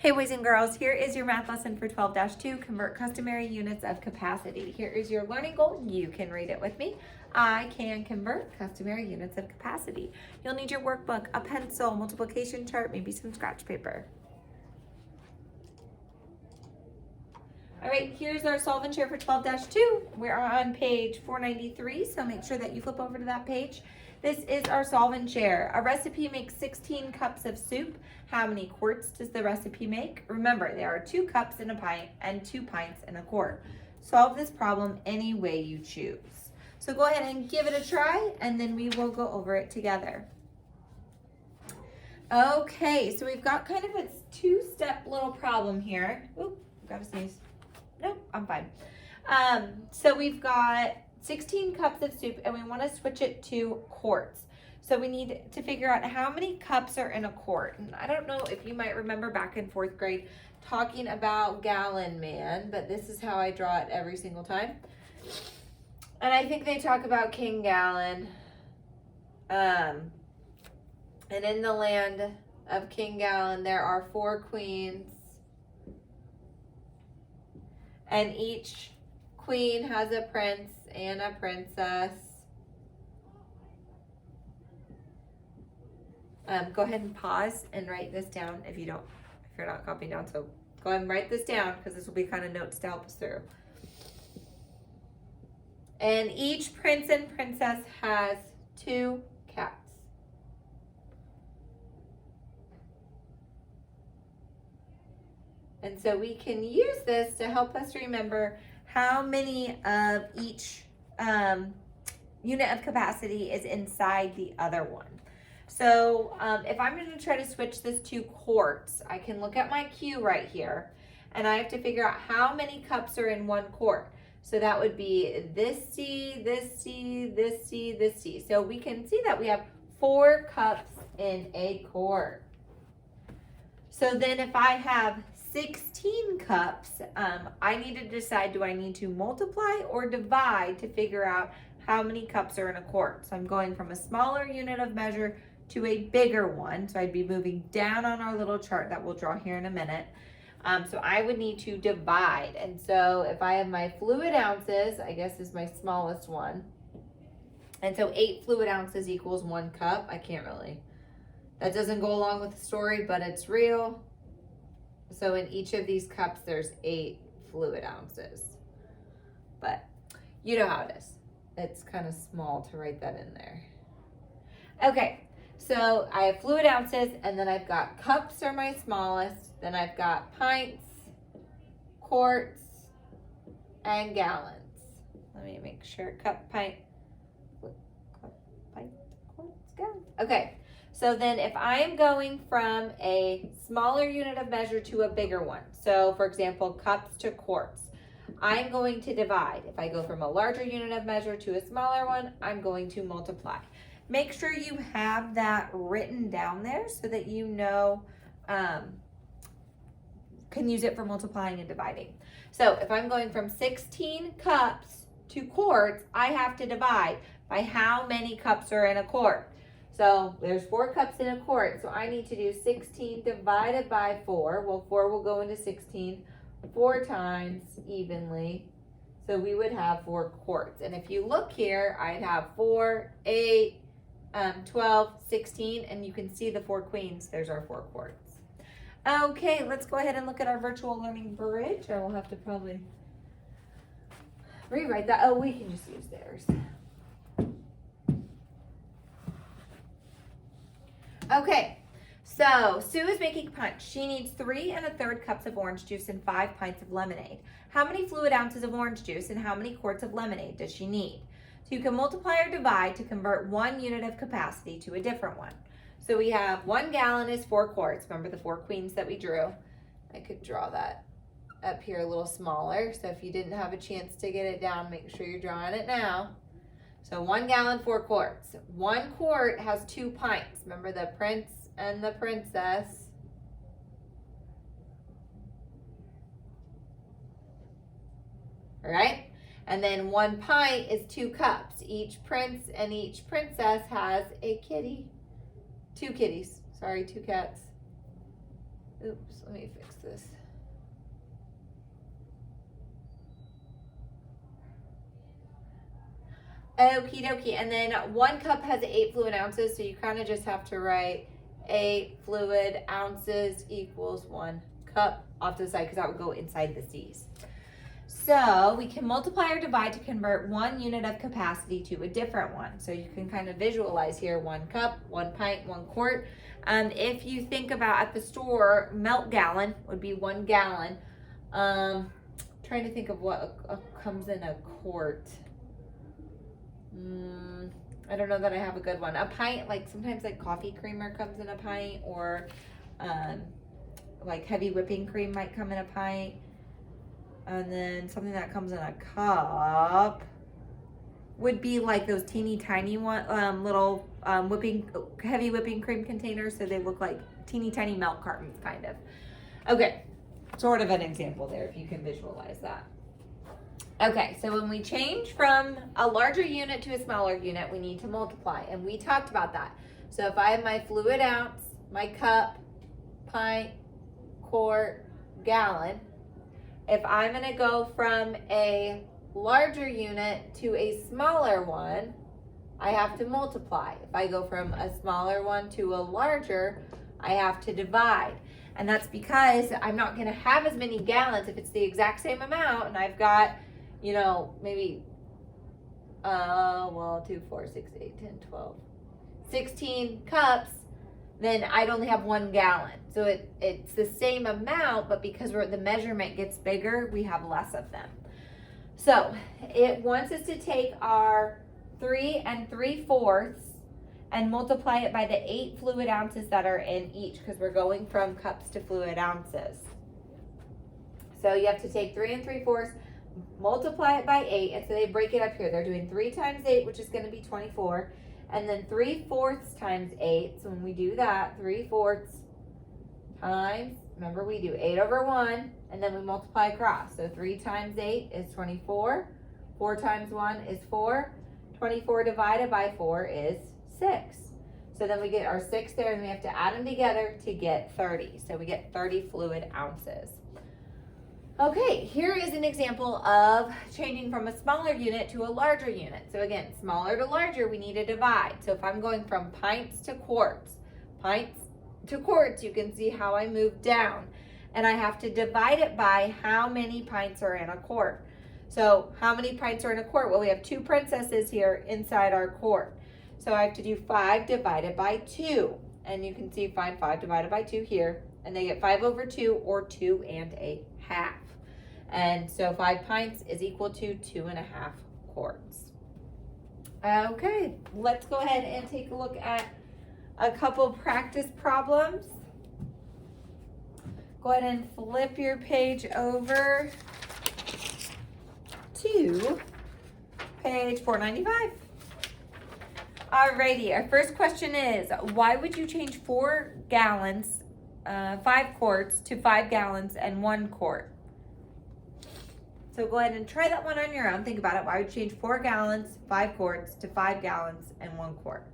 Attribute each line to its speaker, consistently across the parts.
Speaker 1: Hey boys and girls, here is your math lesson for 12-2, convert customary units of capacity. Here is your learning goal. You can read it with me. I can convert customary units of capacity. You'll need your workbook, a pencil, multiplication chart, maybe some scratch paper. All right, here's our solve and share for 12-2. We're on page 493, so make sure that you flip over to that page. This is our solve and share. A recipe makes 16 cups of soup. How many quarts does the recipe make? Remember, there are 2 cups in a pint and 2 pints in a quart. Solve this problem any way you choose. So go ahead and give it a try, and then we will go over it together. Okay, so we've got kind of a 2-step little problem here. Oop, gotta sneeze. Nope, I'm fine. So we've got 16 cups of soup and we want to switch it to quarts. So we need to figure out how many cups are in a quart. And I don't know if you might remember back in 4th grade talking about gallon man, but this is how I draw it every single time. And I think they talk about king gallon. And in the land of king gallon, there are 4 queens. And each queen has a prince and a princess. Go ahead and pause and write this down if you're not copying down. So go ahead and write this down because this will be kind of notes to help us through. And each prince and princess has 2 cats. And so we can use this to help us remember how many of each unit of capacity is inside the other one. So if I'm going to try to switch this to quarts, I can look at my cue right here, and I have to figure out how many cups are in 1 quart. So that would be this C, this C, this C, this C. So we can see that we have 4 cups in a quart. So then if I have 16 cups, I need to decide, do I need to multiply or divide to figure out how many cups are in a quart? So I'm going from a smaller unit of measure to a bigger one. So I'd be moving down on our little chart that we'll draw here in a minute. So I would need to divide. And so if I have my fluid ounces, I guess is my smallest one. And so 8 fluid ounces equals 1 cup. I can't really, that doesn't go along with the story, but it's real. So in each of these cups, there's 8 fluid ounces. But you know how it is. It's kind of small to write that in there. Okay, so I have fluid ounces, and then I've got cups are my smallest. Then I've got pints, quarts, and gallons. Let me make sure. Cup, pint, quarts, gallons. Okay. So then if I am going from a smaller unit of measure to a bigger one, so for example, cups to quarts, I'm going to divide. If I go from a larger unit of measure to a smaller one, I'm going to multiply. Make sure you have that written down there so that you know, can use it for multiplying and dividing. So if I'm going from 16 cups to quarts, I have to divide by how many cups are in a quart. So there's 4 cups in a quart, so I need to do 16 divided by 4. Well, 4 will go into 16 4 times evenly. So we would have 4 quarts. And if you look here, I'd have 4, 8, 12, 16, and you can see the 4 queens. There's our 4 quarts. Okay, let's go ahead and look at our virtual learning bridge. I will have to probably rewrite that. Oh, we can just use theirs. Okay, so Sue is making punch. She needs 3 1/3 cups of orange juice and 5 pints of lemonade. How many fluid ounces of orange juice and how many quarts of lemonade does she need? So you can multiply or divide to convert 1 unit of capacity to a different one. So we have 1 gallon is 4 quarts. Remember the 4 queens that we drew? I could draw that up here a little smaller. So if you didn't have a chance to get it down, make sure you're drawing it now. So 1 gallon, 4 quarts. 1 quart has 2 pints. Remember the prince and the princess. All right? And then 1 pint is 2 cups. Each prince and each princess has a kitty. 2 kitties. Sorry, 2 cats. Oops, let me fix this. Okie dokie. And then 1 cup has 8 fluid ounces, so you kind of just have to write 8 fluid ounces equals 1 cup off to the side because that would go inside the C's. So we can multiply or divide to convert 1 unit of capacity to a different one. So you can kind of visualize here 1 cup, 1 pint, 1 quart. If you think about at the store, milk gallon would be 1 gallon. Trying to think of what comes in a quart. I don't know that I have a good one. A pint, like sometimes like coffee creamer comes in a pint, or like heavy whipping cream might come in a pint. And then something that comes in a cup would be like those teeny tiny one, little heavy whipping cream containers. So they look like teeny tiny milk cartons, kind of. Okay, sort of an example there if you can visualize that. Okay, so when we change from a larger unit to a smaller unit, we need to multiply, and we talked about that. So if I have my fluid ounce, my cup, pint, quart, gallon, if I'm gonna go from a larger unit to a smaller one, I have to multiply. If I go from a smaller one to a larger, I have to divide. And that's because I'm not gonna have as many gallons if it's the exact same amount, and I've got, you know, maybe, 2, 4, 6, 8, 10, 12, 16 cups, then I'd only have 1 gallon. So it's the same amount, but because the measurement gets bigger, we have less of them. So it wants us to take our 3 3/4 and multiply it by the 8 fluid ounces that are in each, because we're going from cups to fluid ounces. So you have to take 3 3/4, multiply it by 8, and so they break it up here. They're doing 3 times 8, which is going to be 24, and then 3/4 times 8. So when we do that, 3/4 times, remember we do 8 over 1, and then we multiply across. So 3 times 8 is 24, 4 times 1 is 4, 24 divided by 4 is 6. So then we get our 6 there, and we have to add them together to get 30. So we get 30 fluid ounces. Okay, here is an example of changing from a smaller unit to a larger unit. So again, smaller to larger, we need to divide. So if I'm going from pints to quarts, you can see how I move down. And I have to divide it by how many pints are in a quart. So how many pints are in a quart? Well, we have 2 princesses here inside our quart. So I have to do 5 divided by 2. And you can see find 5 divided by 2 here. And they get 5 over 2, or 2 1/2. And so 5 pints is equal to 2 1/2 quarts. Okay, let's go ahead and take a look at a couple practice problems. Go ahead and flip your page over to page 495. Alrighty, our first question is, why would you change 4 gallons, 5 quarts to 5 gallons and 1 quart? So go ahead and try that one on your own. Think about it. Why would you change 4 gallons, 5 quarts to 5 gallons and 1 quart?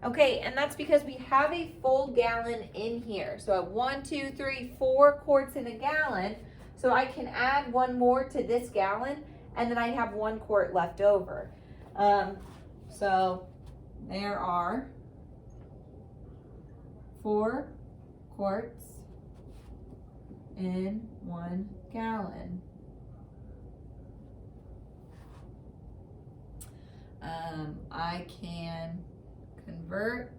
Speaker 1: Okay, and that's because we have a full gallon in here. So at 1, 2, 3, 4 quarts in a gallon. So I can add 1 more to this gallon, and then I have 1 quart left over. So there are 4 quarts in 1 gallon. I can convert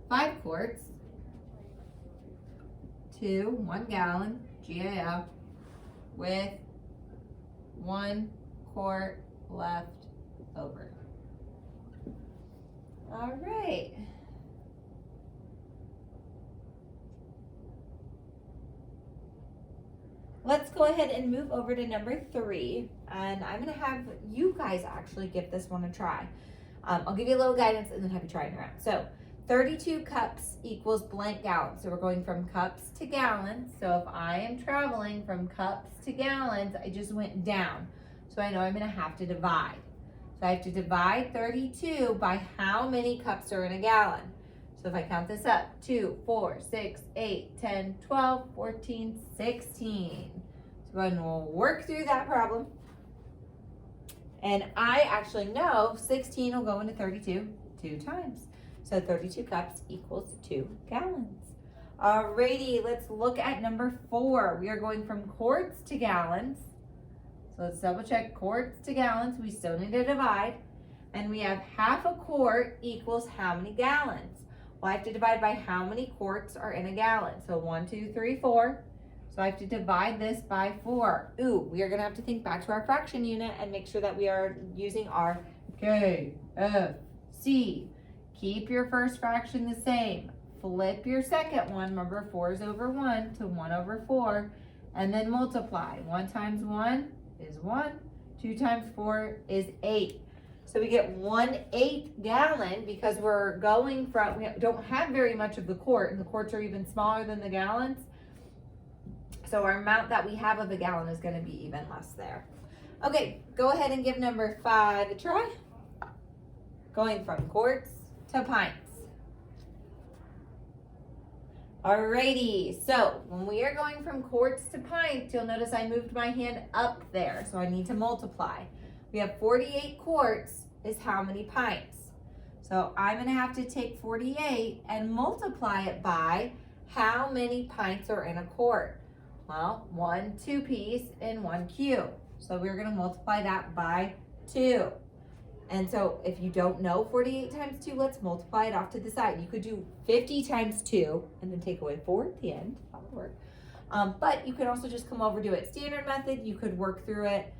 Speaker 1: 5 quarts to 1 gallon, GAL, with 1 quart left over. All right. Let's go ahead and move over to number 3, and I'm going to have you guys actually give this one a try. I'll give you a little guidance and then have you try it around. So 32 cups equals blank gallons. So we're going from cups to gallons. So if I am traveling from cups to gallons, I just went down. So I know I'm going to have to divide. So I have to divide 32 by how many cups are in a gallon. So if I count this up, 2, 4, 6, 8, 10, 12, 14, 16. So go ahead and we'll work through that problem. And I actually know 16 will go into 32 2 times. So 32 cups equals 2 gallons. Alrighty, let's look at number 4. We are going from quarts to gallons. So let's double check quarts to gallons. We still need to divide. And we have half a quart equals how many gallons? Well, I have to divide by how many quarts are in a gallon. So 1, 2, 3, 4. So I have to divide this by 4. Ooh, we are gonna have to think back to our fraction unit and make sure that we are using our KFC. Keep your first fraction the same. Flip your second one. Remember, 4 is over 1 to 1 over 4. And then multiply. 1 times 1 is 1. 2 times 4 is 8. So we get 1/8 gallon because we're going from, we don't have very much of the quart, and the quarts are even smaller than the gallons. So our amount that we have of a gallon is going to be even less there. Okay, go ahead and give number 5 a try. Going from quarts to pints. Alrighty, so when we are going from quarts to pints, you'll notice I moved my hand up there, so I need to multiply. We have 48 quarts is how many pints? So I'm gonna have to take 48 and multiply it by how many pints are in a quart? Well, 1 2-piece and 1 cube. So we're gonna multiply that by 2. And so if you don't know 48 times 2, let's multiply it off to the side. You could do 50 times 2 and then take away 4 at the end. That would work. But you could also just come over, do it standard method. You could work through it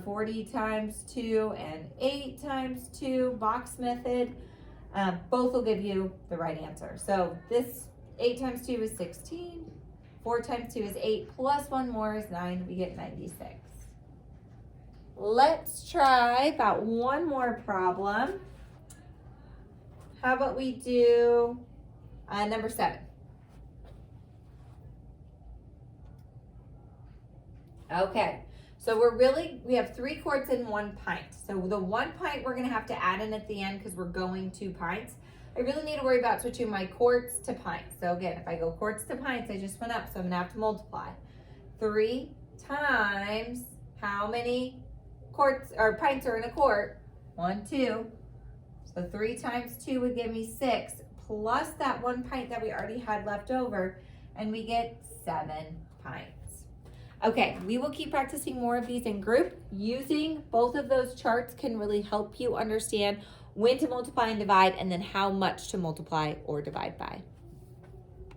Speaker 1: 40 times 2 and 8 times 2, box method. Both will give you the right answer. So this 8 times 2 is 16. 4 times 2 is 8, plus 1 more is 9. We get 96. Let's try about one more problem. How about we do number 7? Okay, so we have 3 quarts and 1 pint. So the 1 pint we're gonna have to add in at the end because we're going 2 pints. I really need to worry about switching my quarts to pints. So again, if I go quarts to pints, I just went up, so I'm gonna have to multiply. 3 times how many quarts or pints are in a quart? 1, 2. So 3 times 2 would give me 6, plus that 1 pint that we already had left over, and we get 7 pints. Okay, we will keep practicing more of these in group. Using both of those charts can really help you understand when to multiply and divide, and then how much to multiply or divide by.